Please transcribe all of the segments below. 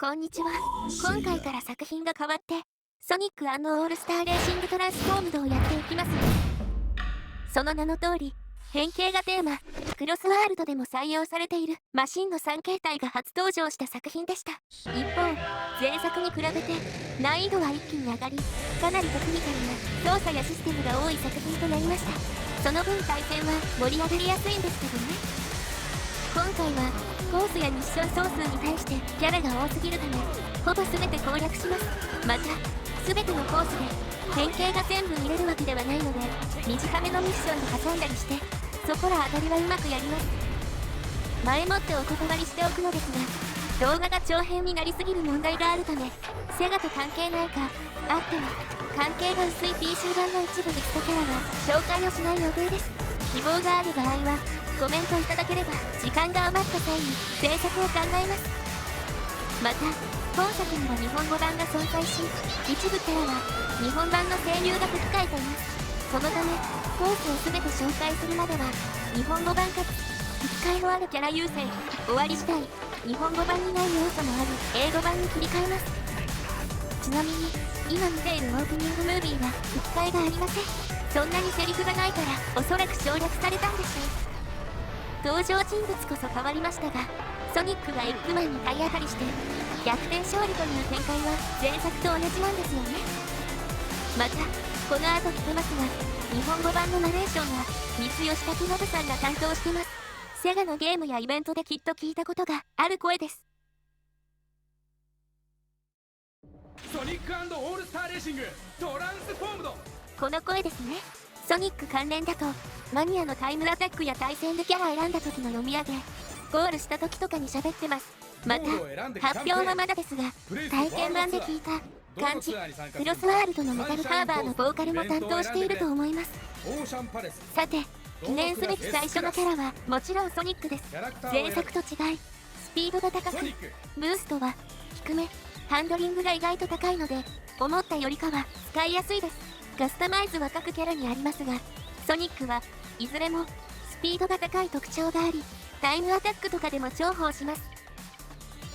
こんにちは。今回から作品が変わって、ソニック&オールスターレーシングトランスフォームドをやっていきます。その名の通り、変形がテーマ、クロスワールドでも採用されているマシンの3形態が初登場した作品でした。一方、前作に比べて難易度は一気に上がり、かなりテクニカルな操作やシステムが多い作品となりました。その分対戦は盛り上がりやすいんですけどね。今回はコースやミッション総数に対してキャラが多すぎるため、ほぼ全て攻略します。また全てのコースで変形が全部見れるわけではないので、短めのミッションで挟んだりして、そこら当たりはうまくやります。前もってお断りしておくのですが、動画が長編になりすぎる問題があるため、セガと関係ないか、あっても関係が薄い PC 版の一部リストキャラは紹介をしない予定です。希望がある場合はコメントいただければ、時間が余った際に制作を考えます。また本作には日本語版が存在し、一部キャラは日本版の声優が吹き替えています。そのためコースを全て紹介するまでは日本語版かつ吹き替えのあるキャラ優先、終わり次第日本語版にない要素もある英語版に切り替えます。ちなみに今見ているオープニングムービーは吹き替えがありません。そんなにセリフがないからおそらく省略されたんでしょう。登場人物こそ変わりましたが、ソニックがエッグマンに体当たりして逆転勝利という展開は前作と同じなんですよね。またこの後聞けますが、日本語版のナレーションは三吉拓信さんが担当してます。セガのゲームやイベントできっと聞いたことがある声です。ソニック&オールスターレーシングトランスフォームド、この声ですね。ソニック関連だとマニアのタイムアタックや対戦でキャラ選んだ時の読み上げ、ゴールした時とかに喋ってます。また発表はまだですが、体験版で聞いた漢字クロスワールドのメタルハーバーのボーカルも担当していると思います。さて記念すべき最初のキャラはもちろんソニックです。前作と違いスピードが高く、ブーストは低め、ハンドリングが意外と高いので思ったよりかは使いやすいです。カスタマイズは各キャラにありますが、ソニックはいずれもスピードが高い特徴があり、タイムアタックとかでも重宝します。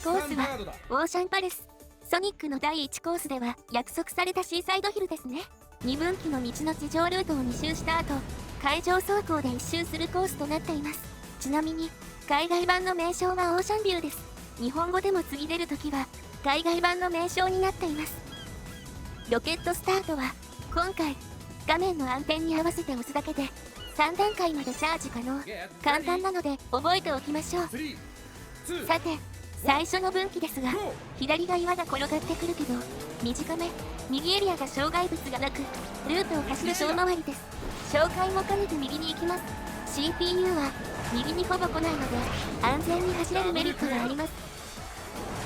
コースはオーシャンパレス。ソニックの第1コースでは約束されたシーサイドヒルですね。2分岐の道の地上ルートを2周した後、海上走行で1周するコースとなっています。ちなみに海外版の名称はオーシャンビューです。日本語でも次出るときは海外版の名称になっています。ロケットスタートは今回画面の暗転に合わせて押すだけで3段階までチャージ可能。簡単なので覚えておきましょう。さて最初の分岐ですが、左が岩が転がってくるけど短め、右エリアが障害物がなくルートを走る遠回りです。紹介も兼ねて右に行きます。 CPU は右にほぼ来ないので安全に走れるメリットがあります。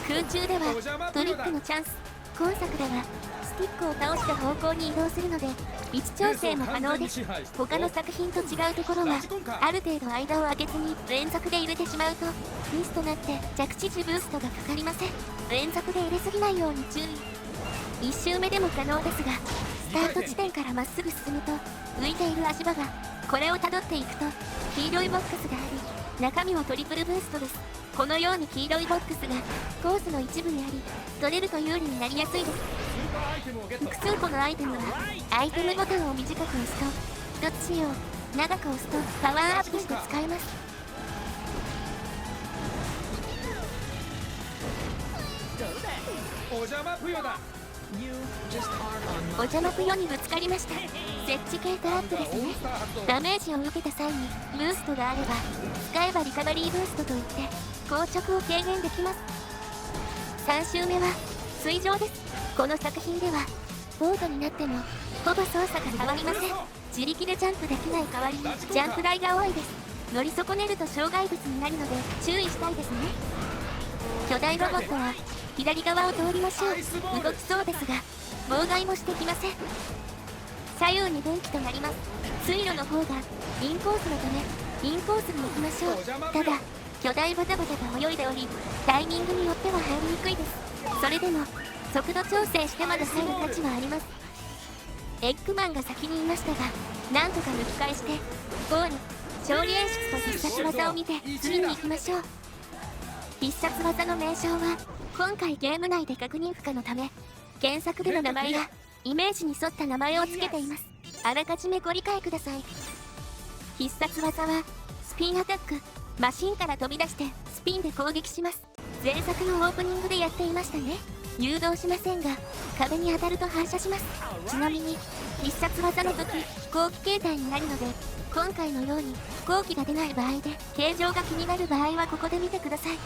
空中ではトリックのチャンス。今作ではスティックを倒した方向に移動するので位置調整も可能です。他の作品と違うところはある程度間を空けずに連続で入れてしまうとミスとなって着地時ブーストがかかりません。連続で入れすぎないように注意。1周目でも可能ですが、スタート地点からまっすぐ進むと浮いている足場が、これをたどっていくと黄色いボックスがあり、中身はトリプルブーストです。このように黄色いボックスがコースの一部にあり、取れると有利になりやすいです。複数個のアイテムはアイテムボタンを短く押すと1つ使用、長く押すとパワーアップして使えます。お邪魔ぷよだ。お邪魔ぷよにぶつかりました。設置系トラップですね。ダメージを受けた際にブーストがあれば使えばリカバリーブーストといって硬直を軽減できます。3周目は水上です。この作品ではボートになってもほぼ操作が変わりません。自力でジャンプできない代わりにジャンプ台が多いです。乗り損ねると障害物になるので注意したいですね。巨大ロボットは左側を通りましょう。動きそうですが妨害もしてきません。左右に分岐となります。水路の方がインコースのためインコースに行きましょう。ただ巨大バタバタが泳いでおり、タイミングによっては入りにくいです。それでも速度調整してまで入る価値はあります。エッグマンが先にいましたが、なんとか抜き返してゴール。勝利演出と必殺技を見て次に行きましょう。必殺技の名称は今回ゲーム内で確認不可のため原作での名前やイメージに沿った名前を付けています。あらかじめご理解ください。必殺技はスピンアタック。マシンから飛び出してスピンで攻撃します。前作のオープニングでやっていましたね。誘導しませんが壁に当たると反射します。ちなみに必殺技の時飛行機形態になるので、今回のように飛行機が出ない場合で形状が気になる場合はここで見てください。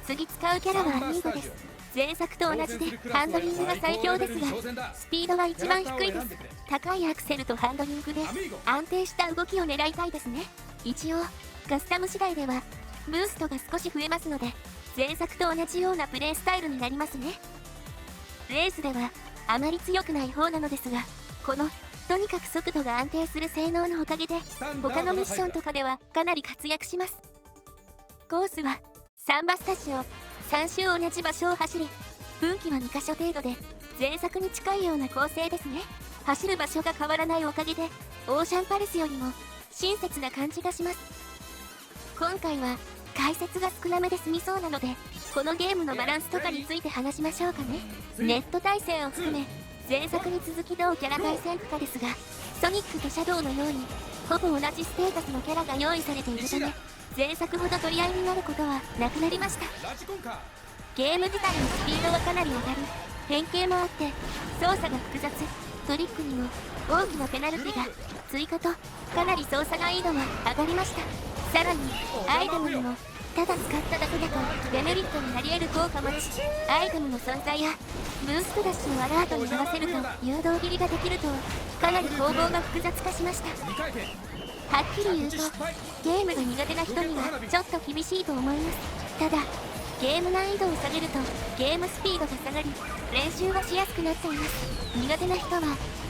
次使うキャラはアミーゴです。前作と同じでハンドリングが最強ですが、スピードは一番低いです。高いアクセルとハンドリングで安定した動きを狙いたいですね。一応カスタム次第ではブーストが少し増えますので、前作と同じようなプレイスタイルになりますね。レースではあまり強くない方なのですが、このとにかく速度が安定する性能のおかげで他のミッションとかではかなり活躍します。コースはサンバスタジオ3周同じ場所を走り、分岐は2カ所程度で前作に近いような構成ですね。走る場所が変わらないおかげでオーシャンパレスよりも親切な感じがします。今回は解説が少なめで済みそうなので、このゲームのバランスとかについて話しましょうかね。ネット対戦を含め前作に続き同キャラ対戦不可ですが、ソニックとシャドウのようにほぼ同じステータスのキャラが用意されているため、前作ほど取り合いになることはなくなりました。ゲーム自体のスピードがかなり上がる。変形もあって操作が複雑。トリックにも大きなペナルティが追加とかなり操作難易度は上がりました。さらにアイテムにもただ使っただけだとデメリットになり得る効果もち、アイテムの存在やブーストダッシュをアラートに合わせると誘導切りができるとかなり攻防が複雑化しました。はっきり言うとゲームが苦手な人にはちょっと厳しいと思います。ただゲーム難易度を下げるとゲームスピードが下がり練習がしやすくなっています。苦手な人は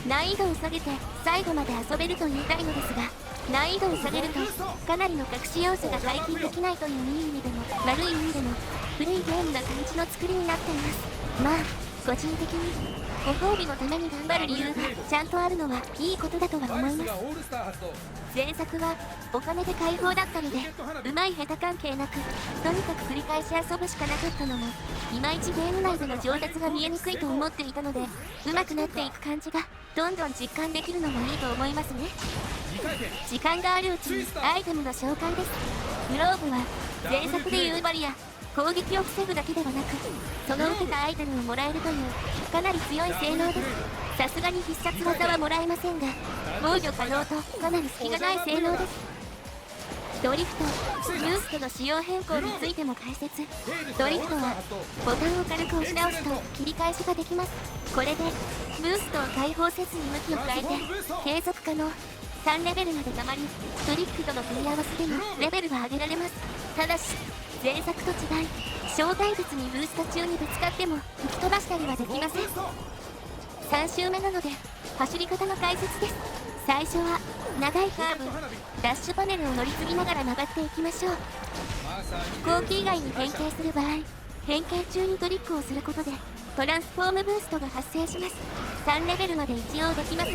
難易度を下げて最後まで遊べると言いたいのですが、難易度を下げるとかなりの隠し要素が解禁できないといういい意味でも悪い意味でも古いゲームな感じの作りになっています。まあ個人的にご褒美のために頑張る理由がちゃんとあるのはいいことだとは思います。前作はお金で解放だったのでうまい下手関係なくとにかく繰り返し遊ぶしかなかったのも、いまいちゲーム内での上達が見えにくいと思っていたので、上手くなっていく感じがどんどん実感できるのもいいと思いますね。時間があるうちにアイテムの紹介です。グローブは前作でいうバリア攻撃を防ぐだけではなく、その受けたアイテムをもらえるというかなり強い性能です。さすがに必殺技はもらえませんが防御可能とかなり隙がない性能です。ドリフト、ブーストの仕様変更についても解説。ドリフトはボタンを軽く押し直すと切り返しができます。これでブーストを解放せずに向きを変えて継続可能。3レベルまでたまりトリックとの組み合わせでもレベルは上げられます。ただし前作と違い小怪物にブースト中にぶつかっても吹き飛ばしたりはできません。3周目なので走り方の解説です。最初は長いカーブダッシュパネルを乗り継ぎながら曲がっていきましょう。飛行機以外に変形する場合、変形中にトリックをすることでトランスフォームブーストが発生します。3レベルまで一応できます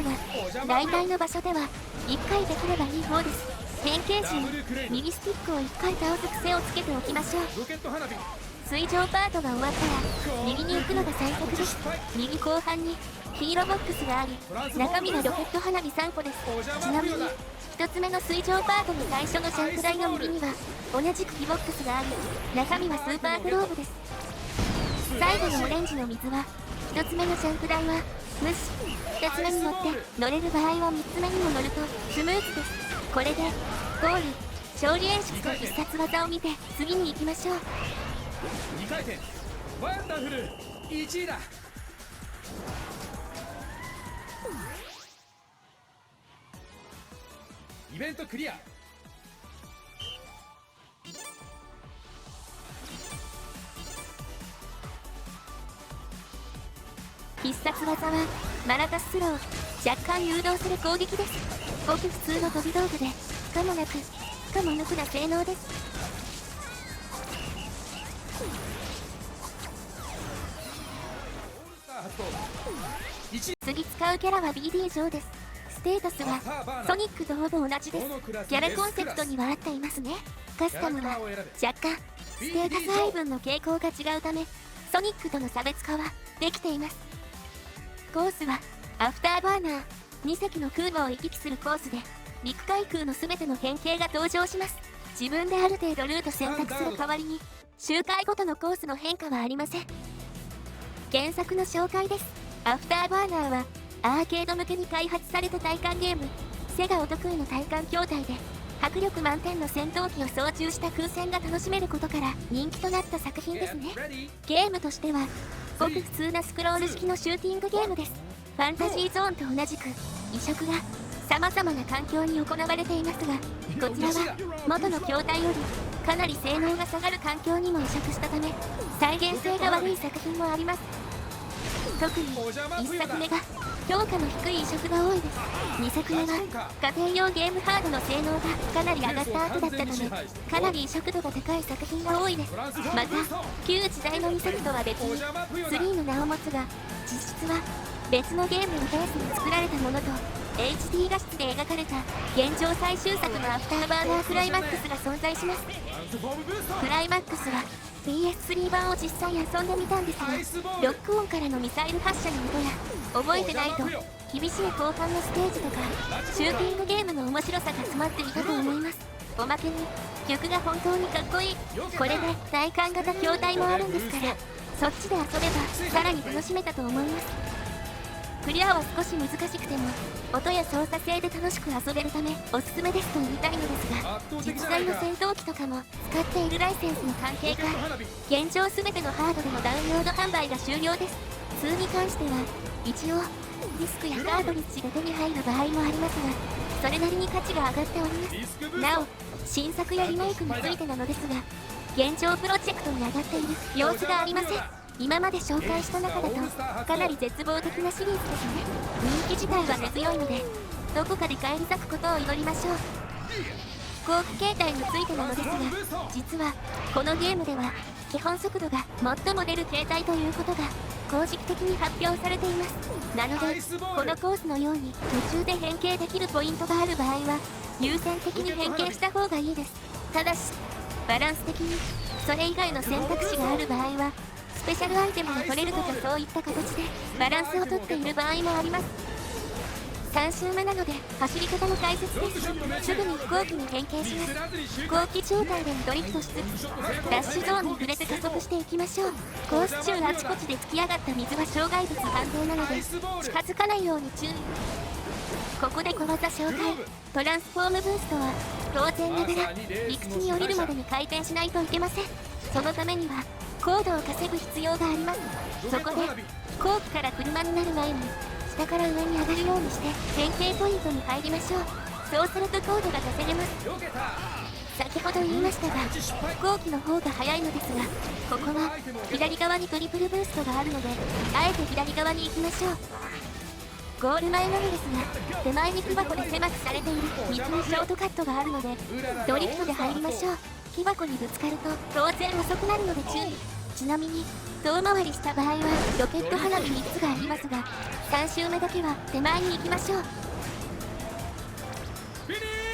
が、大体の場所では1回できればいい方です。変形時に右スティックを1回倒す癖をつけておきましょう。水上パートが終わったら右に行くのが最速です。右後半にヒーローボックスがあり、中身はロケット花火3個です。ちなみに1つ目の水上パートの最初のジャンプ台の右には同じく火ボックスがあり、中身はスーパーグローブです。最後のオレンジの水は1つ目のジャンプ台は無視、2つ目に乗って乗れる場合は3つ目にも乗るとスムーズです。これでゴール勝利演出と必殺技を見て次に行きましょう。2回転ワンダフル1位だ。イベントクリア。必殺技はマラカススロー、若干誘導する攻撃です。ごく普通の飛び道具で不可もなく不可もなくな性能です。次使うキャラは BD 上です。ステータスはソニックとほぼ同じです。キャラコンセプトには合っていますね。カスタムは若干ステータス配分の傾向が違うためソニックとの差別化はできています。コースはアフターバーナー、2隻の空母を行き来するコースで陸海空の全ての変形が登場します。自分である程度ルート選択する代わりに周回ごとのコースの変化はありません。原作の紹介です。アフターバーナーはアーケード向けに開発された体感ゲーム、セガお得意の体感筐体で迫力満点の戦闘機を操縦した空戦が楽しめることから人気となった作品ですね。ゲームとしてはごく普通なスクロール式のシューティングゲームです。ファンタジーゾーンと同じく移植が様々な環境に行われていますが、こちらは元の筐体よりかなり性能が下がる環境にも移植したため再現性が悪い作品もあります。特に1作目が評価の低い移植が多いです。2作目は家庭用ゲームハードの性能がかなり上がった後だったためかなり移植度が高い作品が多いです。また旧時代の2作とは別に3の名を持つが実質は別のゲームのベースに作られたものと HD 画質で描かれた現状最終作のアフターバーナークライマックスが存在します。クライマックスは PS3 版を実際遊んでみたんですが、ロックオンからのミサイル発射の音や覚えてないと厳しい後半のステージとかシューティングゲームの面白さが詰まっていたと思います。おまけに曲が本当にかっこいい。これで体感型筐体もあるんですから、そっちで遊べばさらに楽しめたと思います。クリアは少し難しくても音や操作性で楽しく遊べるためおすすめですと言いたいのですが、実際の戦闘機とかも使っているライセンスの関係か現状全てのハードでのダウンロード販売が終了です。2に関しては一応ディスクやカートリッジで手に入る場合もありますが、それなりに価値が上がっております。なお新作やリメイクについてなのですが、現状プロジェクトに上がっている様子がありません。今まで紹介した中だとかなり絶望的なシリーズですね。人気自体は根強いのでどこかで返り咲くことを祈りましょう。飛行機形態についてなのですが、実はこのゲームでは基本速度が最も出る形態ということが公式的に発表されています。なのでこのコースのように途中で変形できるポイントがある場合は優先的に変形した方がいいです。ただしバランス的にそれ以外の選択肢がある場合はスペシャルアイテムが取れるとかそういった形でバランスをとっている場合もあります。3周目なので走り方の解説です。すぐに飛行機に変形します。飛行機状態でドリフトしつつダッシュゾーンに触れて加速していきましょう。コース中あちこちで吹き上がった水は障害物判定なので近づかないように注意。ここで小技紹介。トランスフォームブーストは当然ながら陸地に降りるまでに回転しないといけません。そのためには高度を稼ぐ必要があります。そこで飛行機から車になる前に下から上に上がるようにして変形ポイントに入りましょう。そうすると高度が稼げます。先ほど言いましたが飛行機の方が速いのですが、ここは左側にトリプルブーストがあるのであえて左側に行きましょう。ゴール前なのですが手前に木箱で狭くされている道にショートカットがあるのでドリフトで入りましょう。木箱にぶつかると当然遅くなるので注意。ちなみに遠回りした場合はロケット花火3つがありますが3周目だけは手前に行きましょう。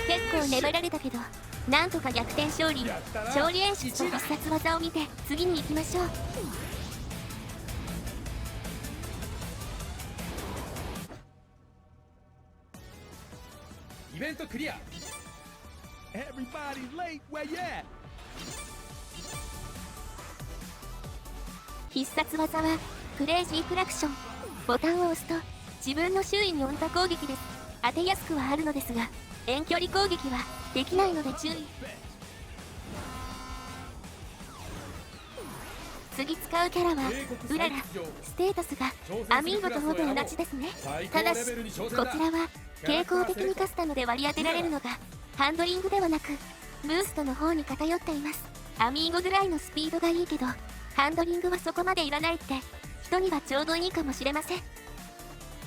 結構粘られたけどなんとか逆転勝利演出と必殺技を見て次に行きましょう。イベントクリア。Everybody's late. Where you at? 必殺技はクレイジークラクション。ボタンを押すと自分の周囲に置いた攻撃です。当てやすくはあるのですが遠距離攻撃はできないので注意。次使うキャラはウララ。ステータスがアミーゴとほぼ同じですね。ただしこちらは傾向的にカスタムで割り当てられるのがハンドリングではなくブーストの方に偏っています。アミーゴぐらいのスピードがいいけどハンドリングはそこまでいらないって人にはちょうどいいかもしれません。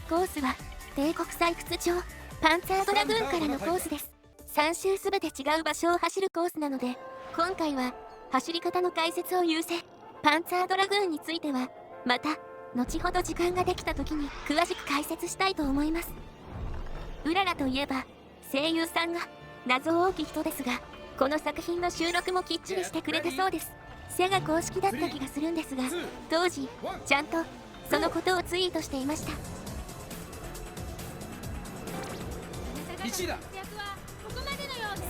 コースは帝国採掘場パンツァードラグーンからのコースです。3周すべて違う場所を走るコースなので今回は走り方の解説を優先。パンツァードラグーンについてはまた後ほど時間ができた時に詳しく解説したいと思います。うららといえば声優さんが謎多き人ですがこの作品の収録もきっちりしてくれたそうです。セガ公式だった気がするんですが、当時ちゃんとそのことをツイートしていました。1だ。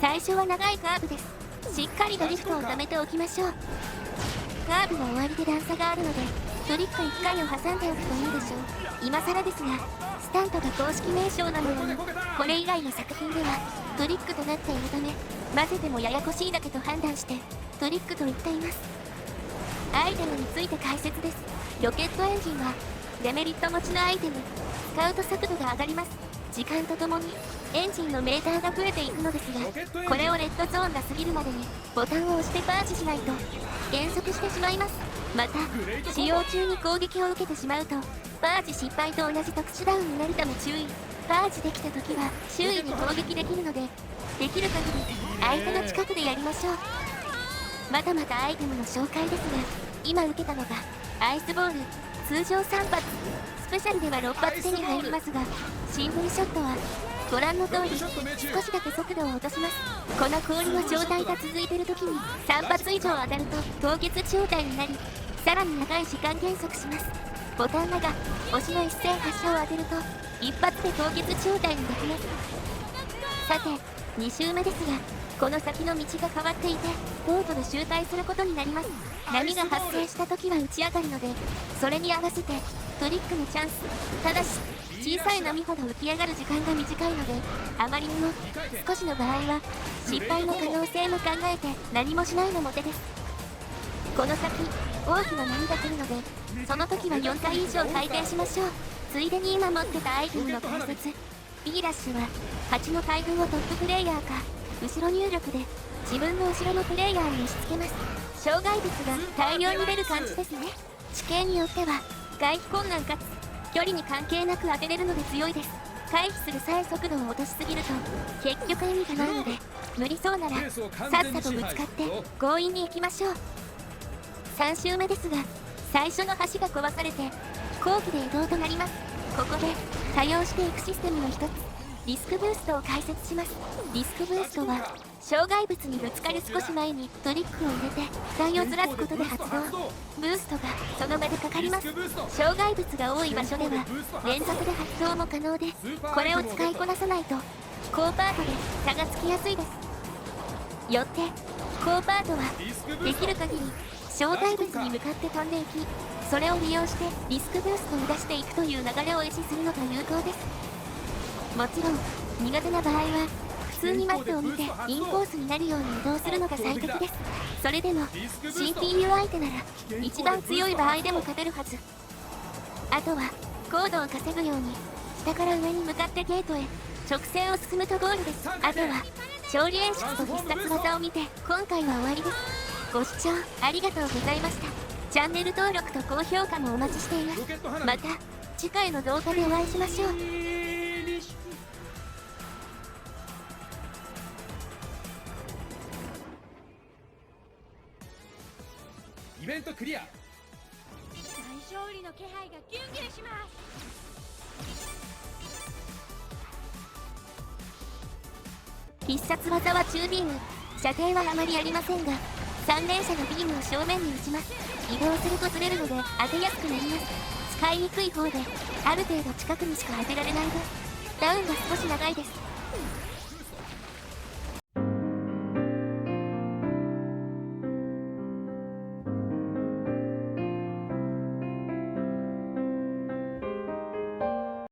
最初は長いカーブです。しっかりドリフトを止めておきましょう。カーブの終わりで段差があるので、トリック1回を挟んでおくといいでしょう。今更ですが、スタントが公式名称なのように、これ以外の作品ではトリックとなっているため、混ぜてもややこしいだけと判断してトリックと言っています。アイテムについて解説です。ロケットエンジンはデメリット持ちのアイテム。使うと速度が上がります。時間とともにエンジンのメーターが増えていくのですが、これをレッドゾーンが過ぎるまでにボタンを押してパーチしないと減速してしまいます。また使用中に攻撃を受けてしまうとパーチ失敗と同じ特殊ダウンになるため注意。パーチできた時は周囲に攻撃できるので、できる限り相手の近くでやりましょう。またまたアイテムの紹介ですが、今受けたのがアイスボール。通常3発、スペシャルでは6発手に入りますが、シングルショットはご覧の通り少しだけ速度を落とします。この氷の状態が続いている時に3発以上当たると凍結状態になり、さらに長い時間減速します。ボタン長押しの一斉発射を当てると一発で凍結状態にできます。さて2周目ですが、この先の道が変わっていてボートで周回することになります。波が発生した時は打ち上がるので、それに合わせてトリックのチャンス。ただし小さい波ほど浮き上がる時間が短いので、あまりにも少しの場合は失敗の可能性も考えて何もしないのも手です。この先大きな波が来るので、その時は4回以上回転しましょう。ついでに今持ってたアイテムの解説。 B ラッシュは8の大群をトッププレイヤーか後ろ入力で自分の後ろのプレイヤーに押し付けます。障害物が大量に出る感じですね。地形によっては回避困難かつ距離に関係なく当てれるので強いです。回避する際速度を落としすぎると結局意味がないので、無理そうならさっさとぶつかって強引に行きましょう。3周目ですが、最初の橋が壊されて飛行機で移動となります。ここで多用していくシステムの一つ、リスクブーストを解説します。リスクブーストは障害物にぶつかる少し前にトリックを入れて機体をずらすことで発動。ブーストがその場でかかります。障害物が多い場所では連続で発動も可能で、これを使いこなさないと飛行パートで差がつきやすいです。よって飛行パートはできる限り障害物に向かって飛んでいき、それを利用してリスクブーストを出していくという流れを維持するのが有効です。もちろん苦手な場合は普通にマップを見てインコースになるように移動するのが最適です。それでも CPU 相手なら一番強い場合でも勝てるはず。あとは高度を稼ぐように下から上に向かってゲートへ直線を進むとゴールです。あとは勝利演出と必殺技を見て今回は終わりです。ご視聴ありがとうございました。チャンネル登録と高評価もお待ちしています。また次回の動画でお会いしましょう。イベントクリア。大勝利の気配がギュンギュンします。必殺技は中ビーム。射程はあまりありませんが3連射のビームを正面に打ちます。移動するとずれるので当てやすくなります。使いにくい方である程度近くにしか当てられない分ダウンが少し長いです。